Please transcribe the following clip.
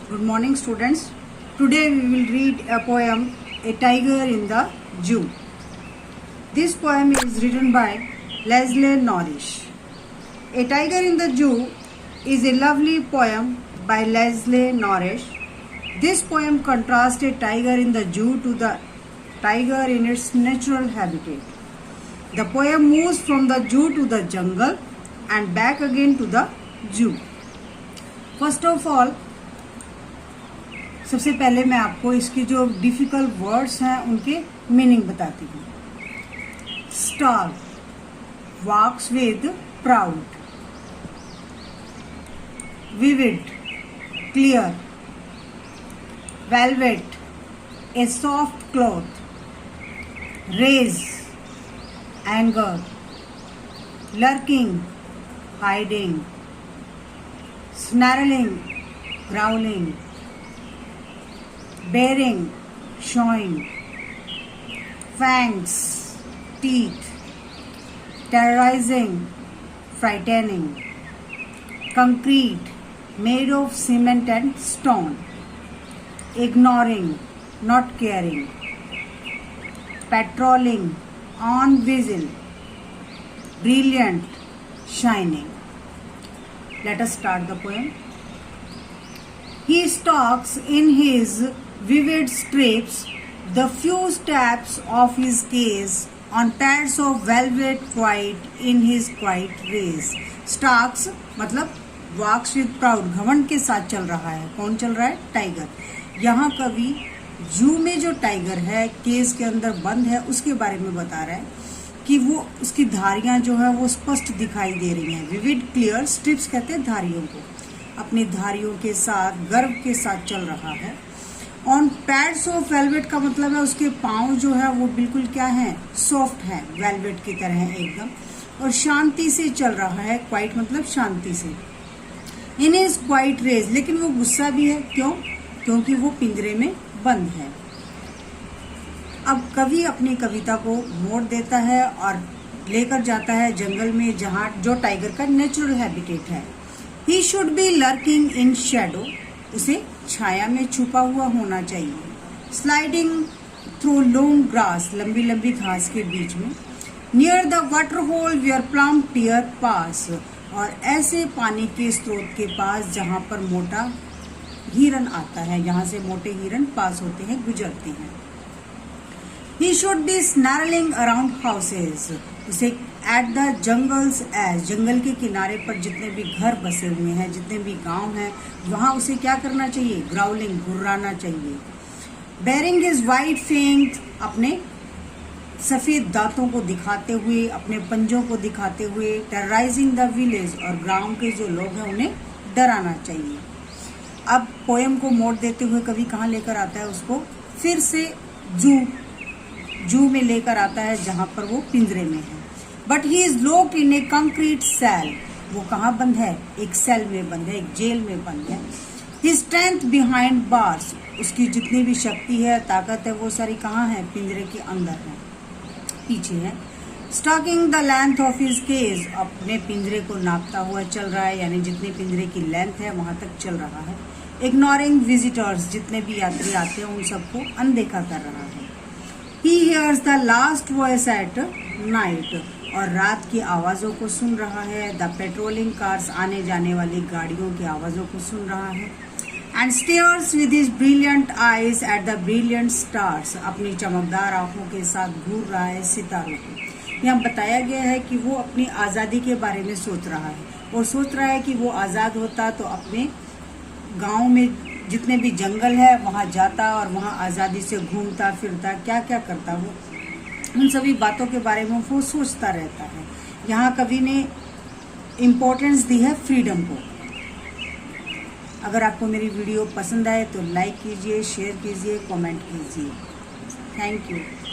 Good morning, students. Today we will read a poem, A Tiger in the Zoo. This poem is written by Leslie Norris. A Tiger in the Zoo is a lovely poem by Leslie Norris. This poem contrasts a tiger in the zoo to the tiger in its natural habitat. The poem moves from the zoo to the jungle and back again to the zoo. First of all, सबसे पहले मैं आपको इसके जो difficult words हैं उनके meaning बताती हूँ. Star, walks with proud. Vivid, clear. Velvet, a soft cloth. Rage, anger. Lurking, hiding. Snarling, growling. Bearing, showing. Fangs, teeth. Terrorizing, frightening. Concrete, made of cement and stone. Ignoring, not caring. Patrolling, on whistle. Brilliant, shining. Let us start the poem. He stalks in his vivid strips the few steps of his case on pads of velvet white in his quiet race. Stalks मतलब walks with proud, घमंड के साथ चल रहा है. कौन चल रहा है? टाइगर. यहाँ कवि जू में जो टाइगर है, केस के अंदर बंद है, उसके बारे में बता रहा है कि वो उसकी धारियां जो है वो स्पष्ट दिखाई दे रही हैं. Vivid, clear. स्ट्रिप्स कहते हैं धारियों को. अपनी धारियों के साथ गर्व के साथ चल रहा है. ऑन पैड्स ऑफ वेलवेट का मतलब है उसके पांव जो है वो बिल्कुल क्या है? सॉफ्ट है, वेलवेट की तरह है एकदम. और शांति से चल रहा है. क्वाइट मतलब शांति से. इन इज क्वाइट रेज, लेकिन वो गुस्सा भी है. क्यों? क्योंकि वो पिंजरे में बंद है. अब कवि अपनी कविता को मोड़ देता है और लेकर जाता है जंगल में, जहाँ जो टाइगर का नेचुरल हैबिटेट है. He should be lurking in shadow. उसे छाया में छुपा हुआ होना चाहिए. Sliding through long grass, लंबी लंबी घास के बीच में. Near the water hole where plump deer pass, और ऐसे पानी के स्रोत के पास जहाँ पर मोटा हिरन आता है, यहाँ से मोटे हिरन पास होते हैं, गुजरते हैं. He should be snarling around houses. उसे एट द जंगल्स एज, जंगल के किनारे पर जितने भी घर बसे हुए हैं, जितने भी गांव हैं, वहां उसे क्या करना चाहिए? ग्राउलिंग, गुर्राना चाहिए. बेरिंग हिज वाइट फेंग्स, अपने सफेद दांतों को दिखाते हुए, अपने पंजों को दिखाते हुए. टेरराइजिंग द विलेज, और गांव के जो लोग हैं उन्हें डराना चाहिए. अब पोएम को मोड़ देते हुए कवि कहाँ लेकर आता है उसको? फिर से जू में लेकर आता है, जहां पर वो पिंजरे में है. But he is locked in a concrete cell. वो कहाँ बंद है? एक सेल में बंद है, एक जेल में बंद है. हिज स्ट्रेंथ बिहाइंड बार्स, उसकी जितनी भी शक्ति है, ताकत है, वो सारी कहाँ है? पिंजरे के अंदर है, पीछे है. Stalking the length of his cage, अपने पिंजरे को नापता हुआ चल रहा है, यानी जितनी पिंजरे की लेंथ है वहां तक चल रहा है. इग्नोरिंग विजिटर्स, जितने भी यात्री आते हैं उन सबको अनदेखा कर रहा है. He hears the last voice at night, और रात की आवाजों को सुन रहा है. द पेट्रोलिंग कार्स, आने जाने वाली गाड़ियों की आवाजों को सुन रहा है. And stairs with his brilliant eyes at the brilliant stars, अपनी चमकदार आंखों के साथ घूर रहा है सितारों को. यहाँ बताया गया है कि वो अपनी आज़ादी के बारे में सोच रहा है, और सोच रहा है कि वो आज़ाद होता तो अपने गांव में जितने भी जंगल है वहाँ जाता और वहाँ आज़ादी से घूमता फिरता, क्या क्या करता. वो उन सभी बातों के बारे में वो सोचता रहता है. यहाँ कवि ने इम्पोर्टेंस दी है फ्रीडम को. अगर आपको मेरी वीडियो पसंद आए तो लाइक कीजिए, शेयर कीजिए, कमेंट कीजिए. Thank you.